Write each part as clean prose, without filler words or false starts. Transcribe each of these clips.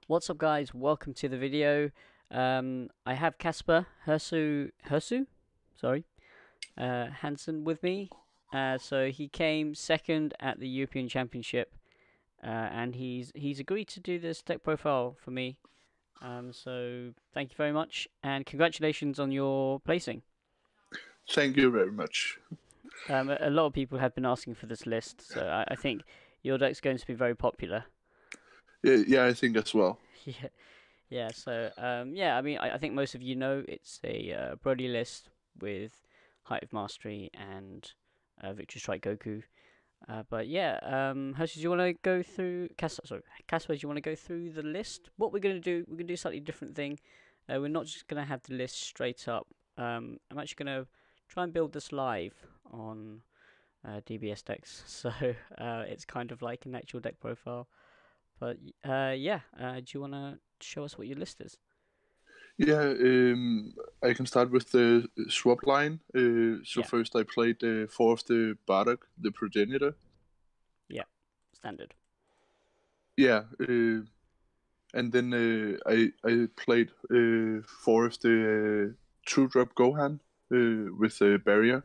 What's up, guys? Welcome to the video. I have Casper Hersø, sorry, Hansen with me. So he came second at the European Championship, and he's agreed to do this deck profile for me. So thank you very much, and congratulations on your placing. Thank you very much. A lot of people have been asking for this list, so I think your deck's going to be very popular. Yeah, I think as well. Yeah. Yeah, so I mean, I think most of you know it's a Broly list with Height of Mastery and Victory Strike Goku. But yeah, Hershey, do you want to go through Casper, do you want to go through the list? What we're gonna do a slightly different thing. We're not just gonna have the list straight up. I'm actually gonna try and build this live on DBS decks, so it's kind of like an actual deck profile. But yeah, do you want to show us what your list is? Yeah, I can start with the swap line. So Yeah. first I played 4 of the Bardock, the Progenitor. Yeah, standard. Yeah, and then I played 4 of the True Drop Gohan with a Barrier.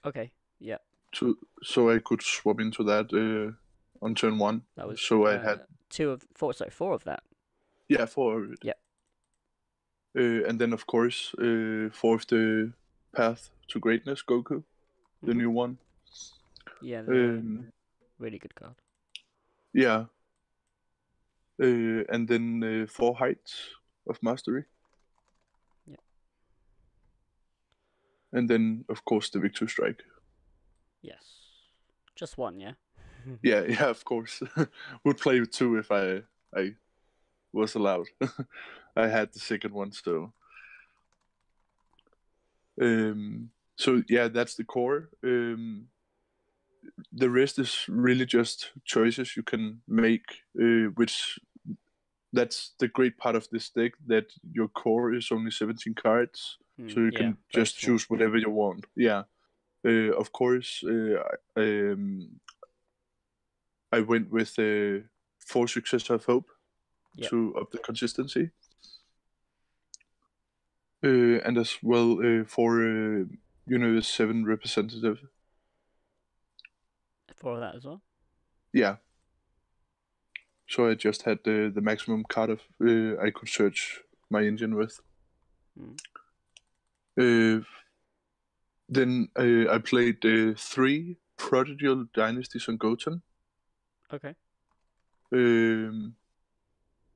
Okay, yeah. So I could swap into that on turn 1. That was So I had four of that. 4 of it. Yeah. And then of course 4 of the Path to Greatness Goku, the new one. Yeah, really good card. Yeah. And then 4 Heights of Mastery. Yeah. And then of course the Victory Strike. Yes. Just one, yeah? Yeah, of course. Would play with 2 if I was allowed. I had the second one, so yeah, that's the core. The rest is really just choices you can make, which that's the great part of this deck, that your core is only 17 cards, so you can just choose whatever you want. Yeah. Of course, I went with 4 Successor of Hope to up the consistency. And as well for the 7 representative. 4 of that as well? Yeah. So I just had the maximum card of I could search my engine with. Then I played 3 Prodigal Dynasties on Goten. Okay.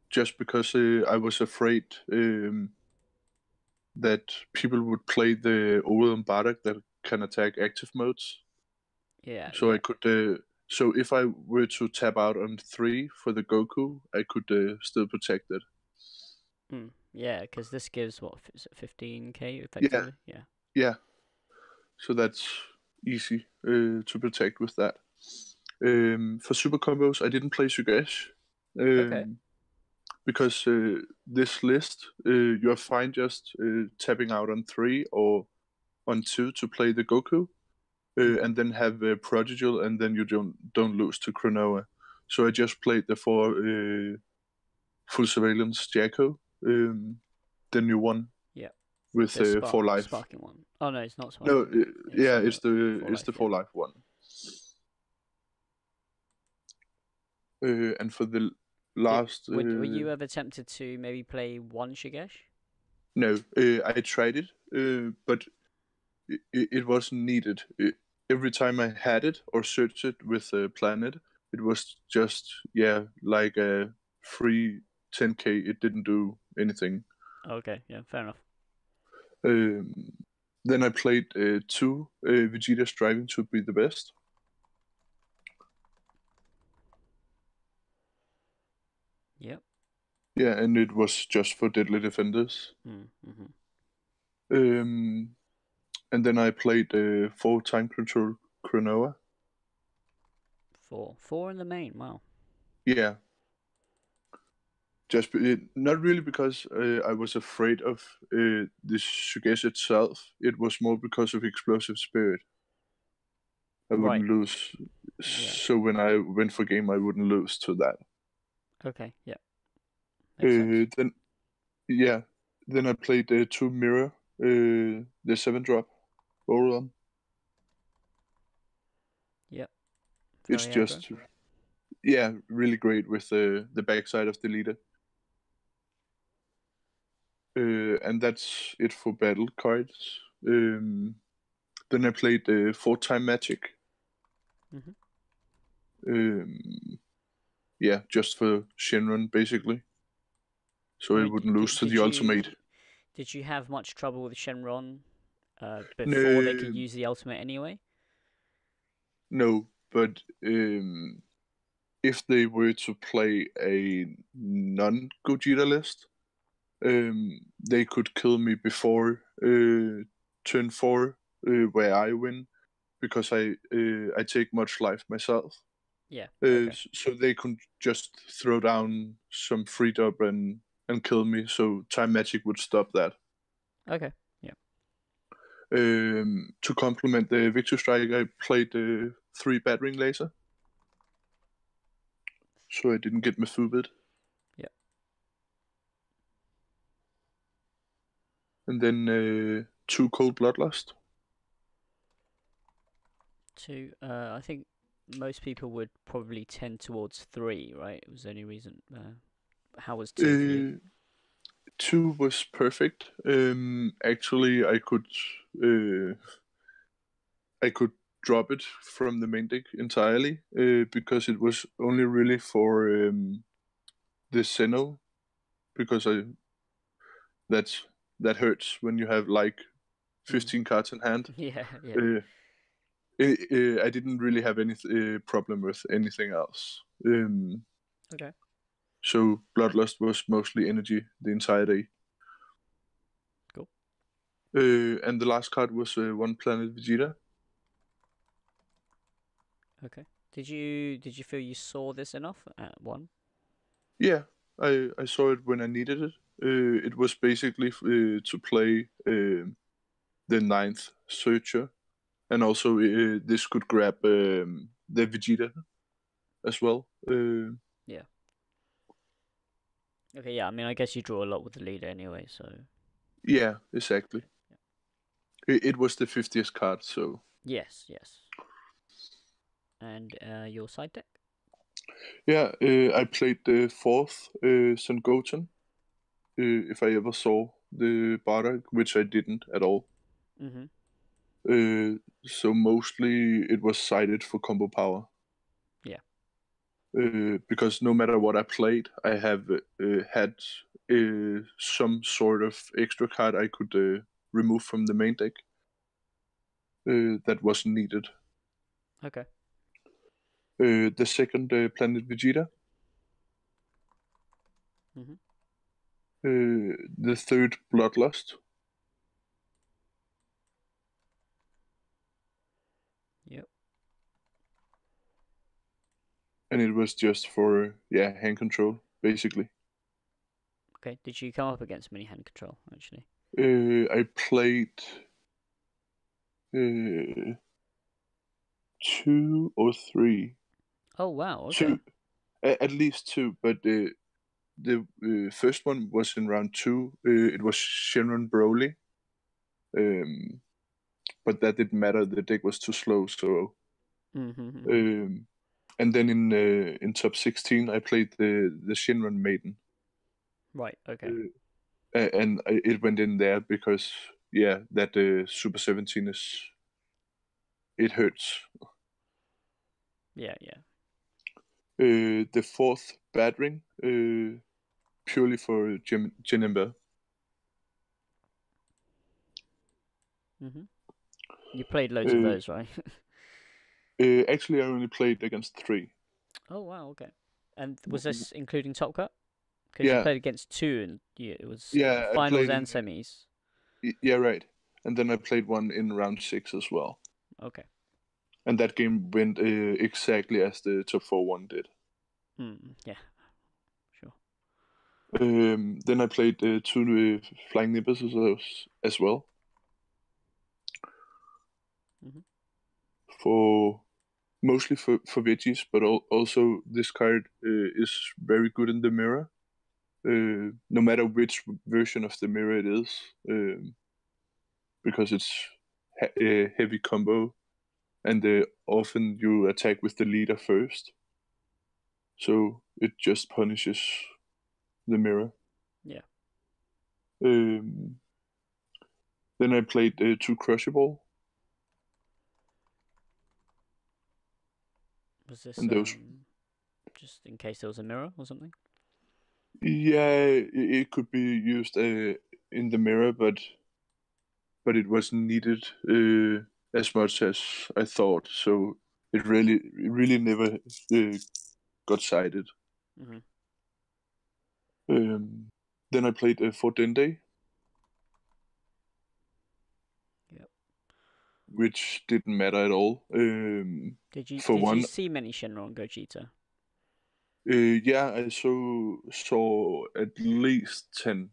Just because I was afraid that people would play the Odin Bardock that can attack active modes. Yeah. So I could. So if I were to tap out on 3 for the Goku, I could still protect it. Yeah, because this gives what, is it 15k effectively? Yeah. So that's easy to protect with that. For super combos, I didn't play Sugesh. Okay. Because this list, you're fine just tapping out on 3 or on 2 to play the Goku, and then have Prodigal, and then you don't lose to Chronoa. So I just played the 4 Full Surveillance Jacko, the new one. Yeah. With 4 life. Sparking one. Oh no, it's not sparking. No, it's the 4 life one. And for the last, were you ever tempted to maybe play 1 Shigesh? No, I tried it, but it wasn't needed. Every time I had it or searched it with a planet, it was just like a free 10k. It didn't do anything. Okay, yeah, fair enough. Then I played 2 Vegeta Striving to be the best. Yep. Yeah, and it was just for Deadly Defenders. And then I played 4 Time Control Chronoa. 4 in the main, wow. Yeah. Just not really because I was afraid of the Sugesh itself. It was more because of Explosive Spirit. I wouldn't lose. Yeah. So when I went for game, I wouldn't lose to that. Okay, yeah. Makes sense. Then I played 2 mirror, the 7-drop Boron. Yep. It's Very aggro. just really great with the backside of the leader. And that's it for battle cards. Then I played 4-time Magic. Mhm. Just for Shenron basically, so I I mean, wouldn't lose to the ultimate. did you have much trouble with Shenron before they could No, use the ultimate anyway? no, but if they were to play a non-Gogeta list, they could kill me before turn 4, where I win, because I take much life myself. Yeah. Okay. So they could just throw down some free dub and kill me. So Time Magic would stop that. Okay. Yeah. To complement the Victor Strike, I played 3 Battering Laser, so I didn't get my foobid. Yeah. And then 2 Cold Bloodlust. I think most people would probably tend towards 3, right? It was the only reason. How was 2 for you? 2 was perfect. Actually, uh, I could drop it from the main deck entirely, because it was only really for the Sinnoh, because that hurts when you have like 15 cards in hand. Yeah. Yeah. Uh, I didn't really have any problem with anything else. Okay. So Bloodlust was mostly energy the entire day. Cool. And the last card was 1 Planet Vegeta. Okay. Did you feel you saw this enough at 1? Yeah, I saw it when I needed it. It was basically to play the 9th Searcher, and also this could grab the Vegeta as well. Yeah. Okay. Yeah. I mean, I guess you draw a lot with the leader anyway. So. Yeah, exactly. It was the 50th card, so Yes. Yes. And your side deck? yeah. I played the 4th Son Goten, if I ever saw the Bardock, which I didn't at all. Mhm. So mostly it was sided for combo power. Yeah. Because no matter what I played, I have had some sort of extra card I could remove from the main deck that wasn't needed. Okay. The second Planet Vegeta. Mhm. The third Bloodlust. Yep. And it was just for hand control basically. Okay. Did you come up against many hand control actually? I played 2 or 3. Oh wow. Okay. Two, at least 2, but the first one was in round 2. It was Shenron Broly, um, but that didn't matter. The deck was too slow. So, Mhm. um, and then in top 16, I played the Shenron Maiden, Right. Okay. and it went in there because that Super 17 it hurts. Yeah. Yeah. The 4th Battering, purely for Jinimba. Mhm. You played loads of Uh, those, right? Actually, I only played against 3. Oh wow. Okay. And was this including Top Cut? Because you Yeah, played against 2, and it was yeah, I finals played and semis. yeah, right. And then I played one in round 6 as well. Okay. And that game went exactly as the top 4 one did. Yeah. Sure. Then I played 2 Flying Nimbus as well. Mhm. For mostly for veggies, but also this card is very good in the mirror. no matter which version of the mirror it is, because it's a heavy combo, and often you attack with the leader first, so it just punishes the mirror. Yeah. Then I played 2 Crushable. Was this And those, just in case there was a mirror or something? yeah, it could be used in the mirror, but it wasn't needed as much as I thought. So it really never got cited. Mm-hmm. Then I played for Dende, Yep. which didn't matter at all. Did you For one, see many Shenron on Gogeta? yeah, I saw at least 10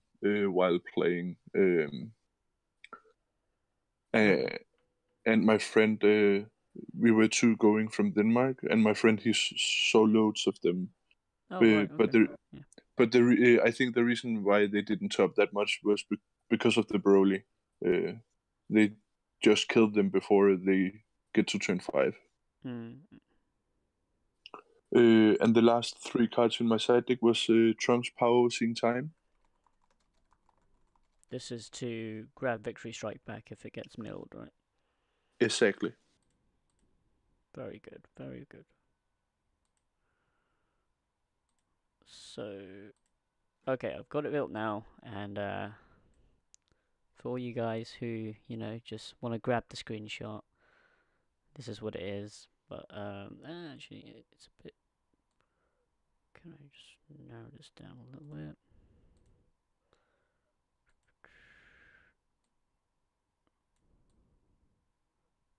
while playing. And my friend, we were 2 going from Denmark, and my friend saw loads of them. Oh right, But okay. I think the reason why they didn't top that much was because of the Broly. They just killed them before they get to turn 5. And the last 3 cards in my side deck was Trunks Power Seeing Time. This is to grab Victory Strike back if it gets milled, right? Exactly. Very good, very good. So, okay, I've got it built now, and for all you guys who, just want to grab the screenshot, this is what it is. But actually, it's a bit. Can I just narrow this down a little bit?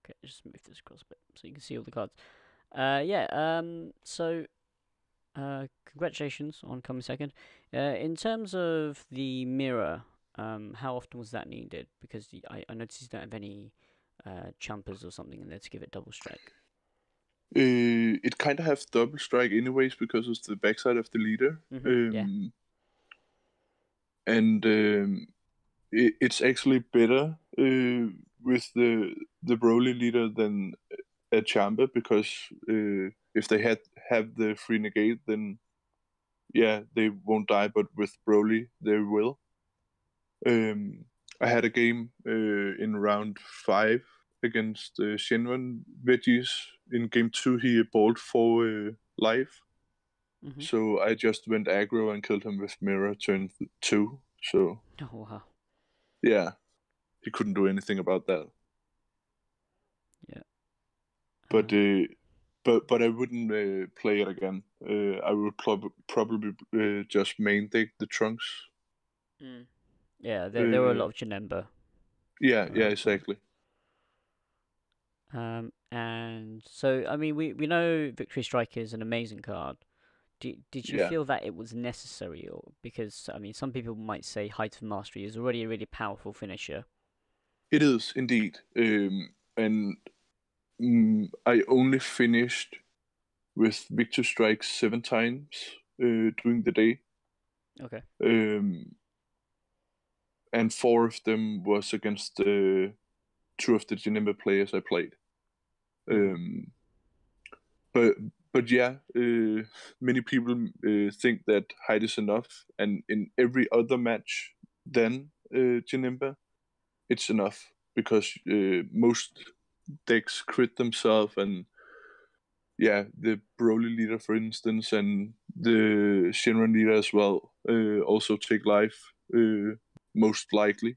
Okay, just move this across a bit so you can see all the cards. So congratulations on coming second. In terms of the mirror, how often was that needed? Because I noticed you don't have any chumpers or something in there to give it double strike. It kind of has double strike anyways because it's the backside of the leader. Yeah. And it's actually better with the Broly leader than a Champa, because if they have the free negate, then yeah, they won't die, but with Broly they will. I had a game in round 5 against Shenron Veggies. In game 2 he balled 4 life. So I just went aggro and killed him with mirror turn 2. So Oh wow. yeah, he couldn't do anything about that. Yeah. But I wouldn't play it again. I would probably just main deck the Trunks. Yeah, there were a lot of Janemba. Yeah, exactly. And so I mean we know Victory Strike is an amazing card. Did you feel that it was necessary, or because I mean some people might say Height of Mastery is already a really powerful finisher? It is indeed, and I only finished with Victor Strike 7 times during the day. Okay. And 4 of them was against 2 of the Janemba players I played. But yeah, many people think that height is enough, and in every other match than Janemba, it's enough, because most decks crit themselves, and yeah, the Broly leader, for instance, and the Shenron leader as well, also take life, most likely.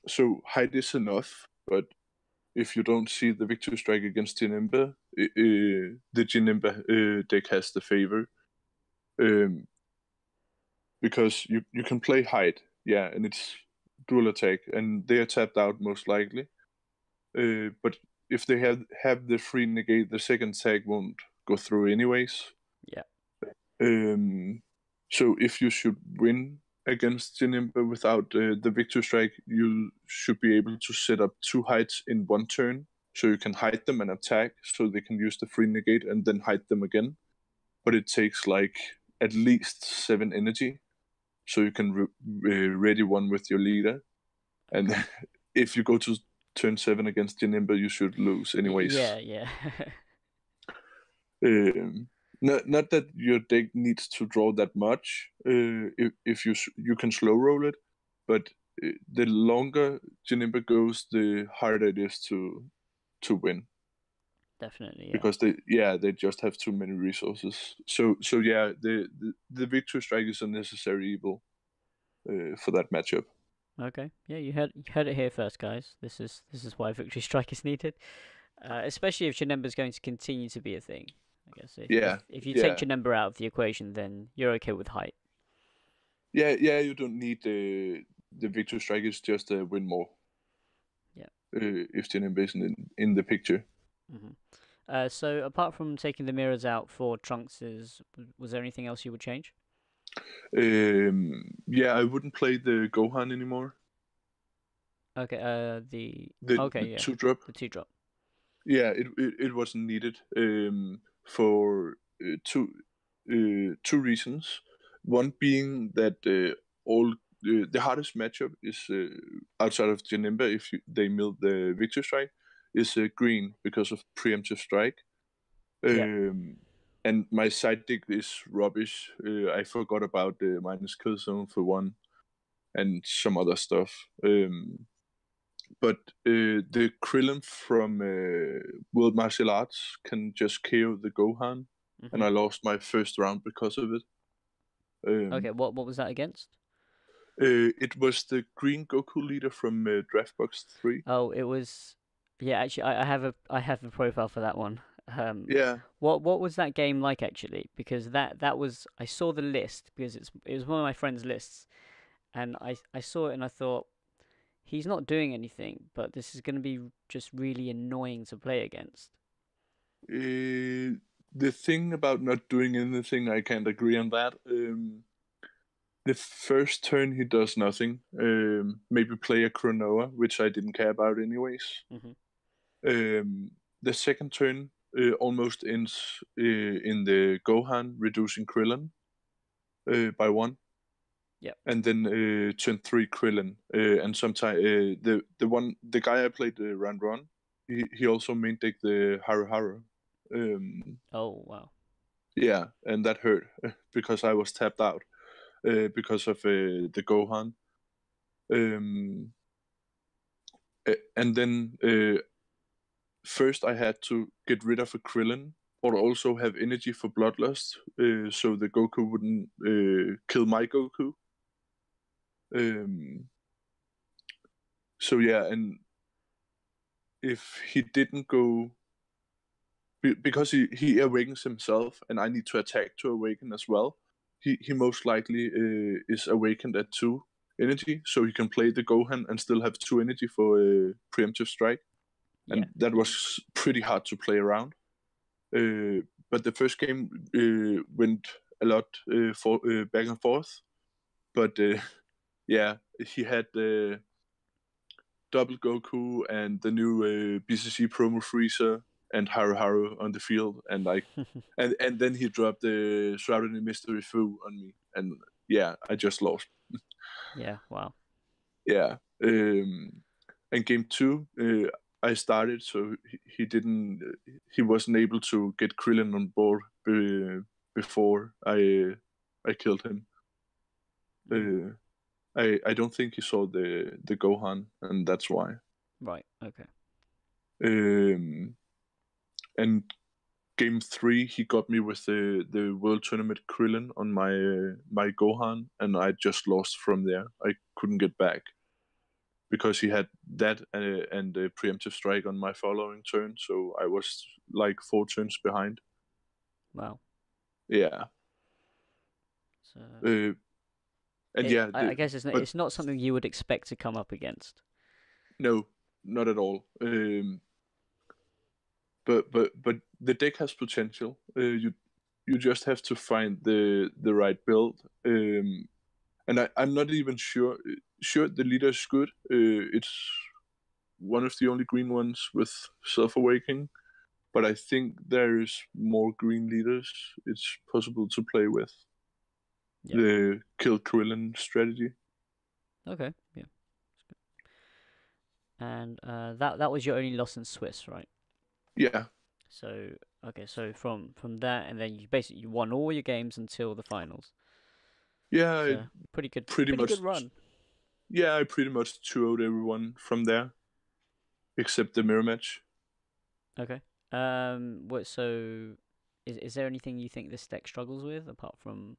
So height is enough, but if you don't see the Victory Strike against Janemba, the Janemba deck has the favor. Because you can play height, yeah, and it's dual attack, and they are tapped out most likely. But if they have the free negate, the second tag won't go through anyways. Yeah. So if you should win against Janemba without the Victory Strike, you should be able to set up 2 heights in one turn, so you can hide them and attack, so they can use the free negate and then hide them again. But it takes like at least 7 energy, so you can ready one with your leader. And Okay. if you go to turn 7 against Janemba, you should lose anyways. Yeah. Um, not that your deck needs to draw that much. If you can slow roll it, but the longer Janemba goes, the harder it is to win, Definitely, yeah. because they just have too many resources. So yeah, the victory strike is a necessary evil for that matchup. Okay. Yeah, you heard it here first, guys. This is why Victory Strike is needed. Especially if Janemba is going to continue to be a thing. I guess if if Yeah, if you take yeah, Janemba out of the equation, then you're okay with height. yeah. You don't need the victory strike. It's just a win more. Yeah. If Janemba isn't in the picture. hmm So apart from taking the mirrors out for Trunks's, was there anything else you would change? Yeah, I wouldn't play the Gohan anymore. Okay. The The okay, yeah, 2-drop. the 2-drop. Yeah, it wasn't needed. For two reasons. One being that all the hardest matchup is outside of Janemba, if they mill the victory strike, is green because of preemptive strike. Yeah. And my side deck is rubbish. I forgot about the minus kill zone for one, and some other stuff. But the Krillin from World Martial Arts can just KO the Gohan, and hmm I lost my first round because of it. Okay. Um, What was that against? it was the Green Goku leader from Draftbox 3. Oh, it was. Yeah, actually, I have a profile for that one. Um, Yeah, what was that game like actually? Because that was I saw the list because it was one of my friends' lists, and I saw it and I thought he's not doing anything, but this is going to be just really annoying to play against. the thing about not doing anything, I can't agree on that. The first turn he does nothing. Maybe play a Chronoa, which I didn't care about anyways. hmm The second turn almost ends in the Gohan reducing Krillin by one, Yep. and then turn three Krillin, and sometimes the guy I played round one, he also main deck the Haru Haru. Oh wow. Yeah, and that hurt because I was tapped out because of the Gohan. Um, and then first I had to get rid of a Krillin, but also have energy for Bloodlust, so the Goku wouldn't kill my Goku. Um, so yeah, and if he didn't go, because he awakens himself, and I need to attack to awaken as well, he most likely is awakened at 2 energy, so he can play the Gohan and still have 2 energy for preemptive strike, Yeah. and that was pretty hard to play around. But the first game went a lot back and forth. But yeah, he had double Goku and the new BCC promo Freezer and Haru Haru on the field, and and then he dropped the Shrouded in Mystery Fu on me, and yeah, I just lost. Yeah. Wow. Yeah. And game two, I started, so he wasn't able to get Krillin on board before I killed him. hmm I don't think he saw the Gohan, and that's why. Right. Okay. Um, and game three, he got me with the World Tournament Krillin on my Gohan, and I just lost from there. I couldn't get back, because he had that and a preemptive strike on my following turn, so I was like 4 turns behind. Wow. Yeah, So uh, and it yeah, I guess but it's not something you would expect to come up against. no, not at all. But the deck has potential. You just have to find the right build. And I'm not even sure the leader is good. It's one of the only green ones with self awakening, but I think there is more green leaders it's possible to play with. Yeah. the kill Krillin strategy. Okay. Yeah. And that was your only loss in Swiss, right? Yeah, So okay, so from that, and then you won all your games until the finals. yeah, I So pretty pretty good much, run. yeah, I pretty much 2-0'd everyone from there except the mirror match. Okay. What so is there anything you think this deck struggles with apart from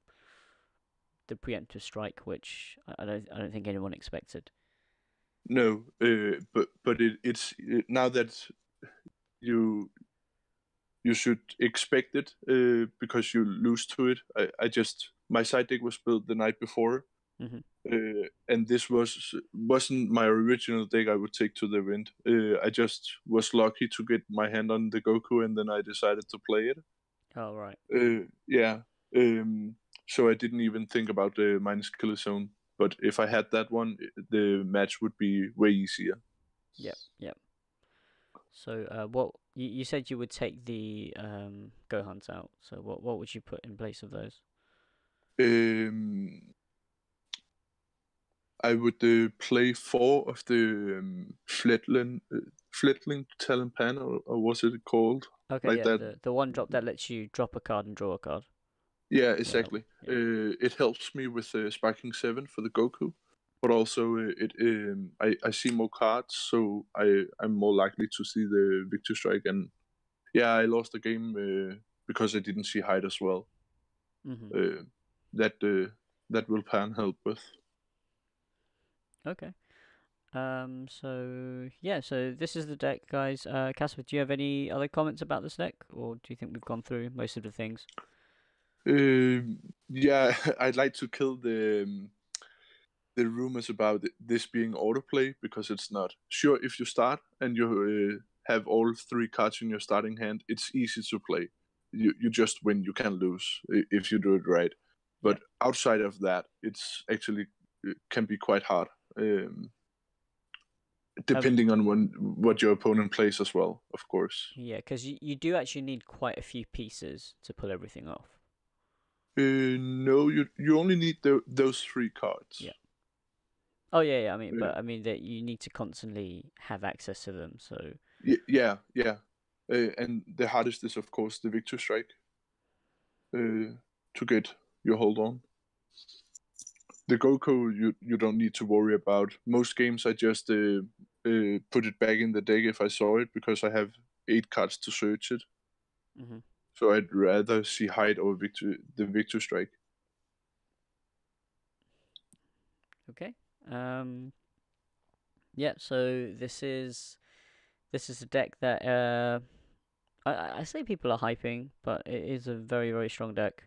the preemptive strike, which I don't think anyone expected. No, but now that you you should expect it because you lose to it. I just my side deck was built the night before, Hmm. and this wasn't my original deck I would take to the event. I just was lucky to get my hand on the Goku, and then I decided to play it. Oh right. Yeah. Um, so I didn't even think about the minus killer zone. But if I had that one, the match would be way easier. Yep. Yep. So what you said you would take the Gohans out. So what would you put in place of those? Um, I would play 4 of the Fletling Talon Pan, or was it called Okay, like yeah, that? the one drop that lets you drop a card and draw a card. Yeah, Yeah, that one. exactly. Yeah. It helps me with Spiking 7 for the Goku, but also I see more cards, so I'm more likely to see the Victor Strike. And yeah, I lost the game because I didn't see height as well. Mhm. Uh, that will Pan help with. Okay. So yeah, so this is the deck, guys. Casper, do you have any other comments about this deck, or do you think we've gone through most of the things? Yeah, I'd like to kill the rumors about this being autoplay because it's not. Sure, if you start and you have all 3 cards in your starting hand, it's easy to play. You just win. You can lose if you do it right. Yeah. But outside of that, it's actually it can be quite hard, Um. depending on what your opponent plays as well, of course. Yeah, because you do actually need quite a few pieces to pull everything off. No, you only need those 3 cards. Yeah. Oh yeah, yeah. Uh, But I mean that you need to constantly have access to them. So yeah, yeah. And the hardest is, of course, the Victor Strike to get your hold on. The Goku, you don't need to worry about. Most games, I just put it back in the deck if I saw it because I have 8 cards to search it. hmm. So I'd rather see Hide or the Victor Strike. Okay. Yeah. So this is a deck that I say people are hyping, but it is a very strong deck.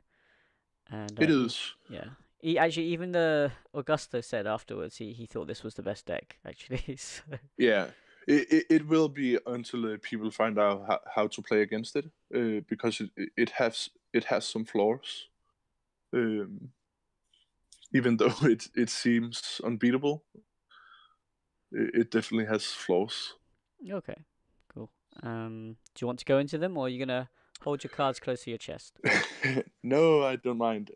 And It is. yeah, he actually even the Augusto said afterwards he thought this was the best deck actually. So, Yeah. It will be until people find out how to play against it, because it has some flaws. Um, Even though it seems unbeatable, it definitely has flaws. okay, cool. Do you want to go into them, or are you gonna hold your cards close to your chest? No, I don't mind.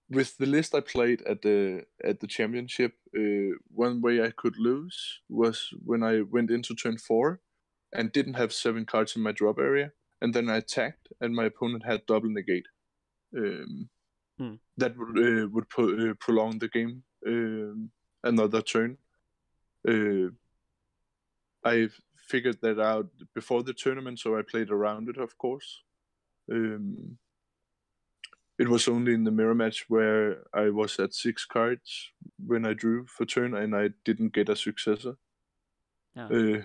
With the list I played at the championship, one way I could lose was when I went into turn 4 and didn't have 7 cards in my drop area, and then I attacked, and my opponent had double negate. Um, Hmm. that would prolong the game another turn. Uh, I figured that out before the tournament, so I played around it, of course. Um, it was only in the mirror match where I was at 6 cards when I drew for turn, and I didn't get a successor. Oh. Uh,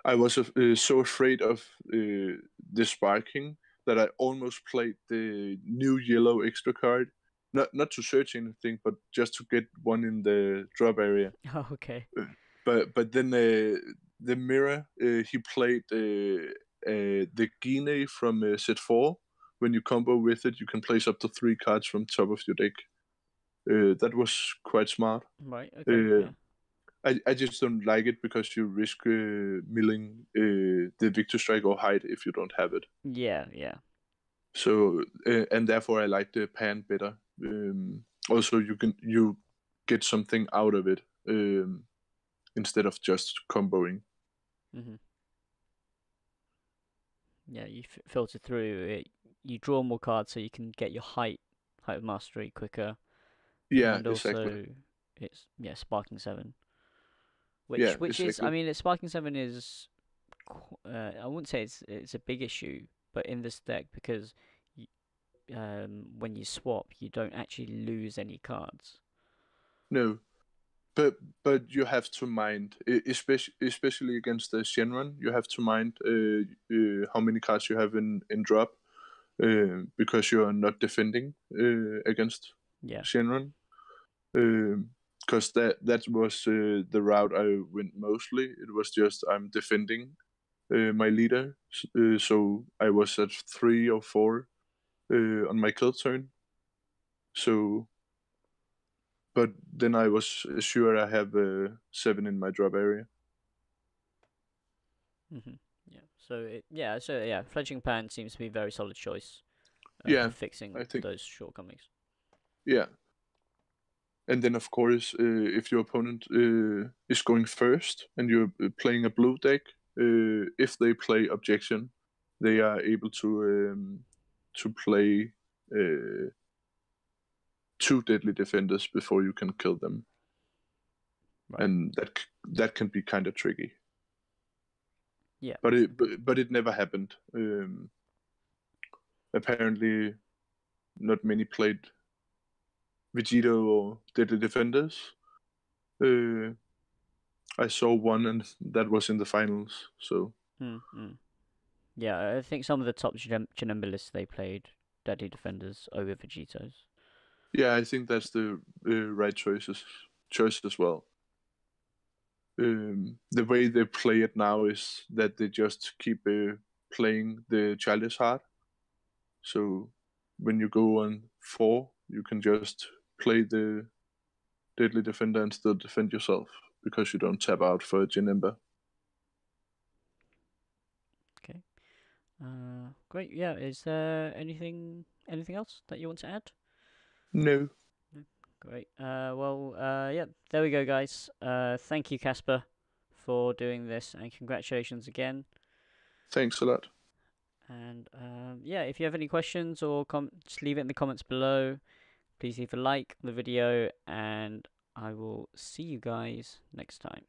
I was so afraid of the sparking that I almost played the new yellow extra card, not to search anything, but just to get one in the drop area. Oh, okay. Uh, but then the mirror he played the Guinea from set 4. When you combo with it, you can place up to 3 cards from top of your deck. That was quite smart. Right. Okay. Uh, Yeah. I just don't like it because you risk milling the Victor Strike or Hide if you don't have it. Yeah. Yeah. So and therefore I like the pan better. Also, you get something out of it instead of just comboing. Mhm. Yeah, you filter through it. You draw more cards so you can get your height of mastery quicker, Yeah, and exactly. also it's Sparking 7, Yeah, which is, I exactly. mean, Sparking 7 is I wouldn't say it's a big issue, but in this deck, because y when you swap, you don't actually lose any cards. No, but you have to mind, especially against the Shenron, you have to mind how many cards you have in drop, because you are not defending against Yeah. Shenron. Because that was the route I went mostly. It was just I'm defending my leader, so I was at 3 or 4 on my kill turn. So, but then I was sure I have 7 in my drop area. Mhm. Yeah. So Fledgling Pan seems to be a very solid choice for Yeah, fixing I think. those shortcomings. Yeah, and then of course, if your opponent is going first and you're playing a blue deck, if they play objection, they are able to play 2 deadly defenders before you can kill them, Right. and that can be kind of tricky. Yeah. But it never happened. Apparently, not many played Vegito or deadly defenders. Uh, I saw one, and that was in the finals. So Mm-hmm. Yeah, I think some of the top Janemba they played Deadly Defenders over Vegetos. yeah, I think that's the right choice as well. The way they play it now is that they just keep playing the childish heart. So when you go on 4, you can just play the deadly defender and still defend yourself because you don't tap out for a Janemba. Okay. Great. Yeah. Is there anything else that you want to add? No, No. Great. Yeah. There we go, guys. Thank you, Casper, for doing this, and congratulations again. thanks a lot. And yeah, if you have any questions or just leave it in the comments below. Please leave a like on the video, and I will see you guys next time.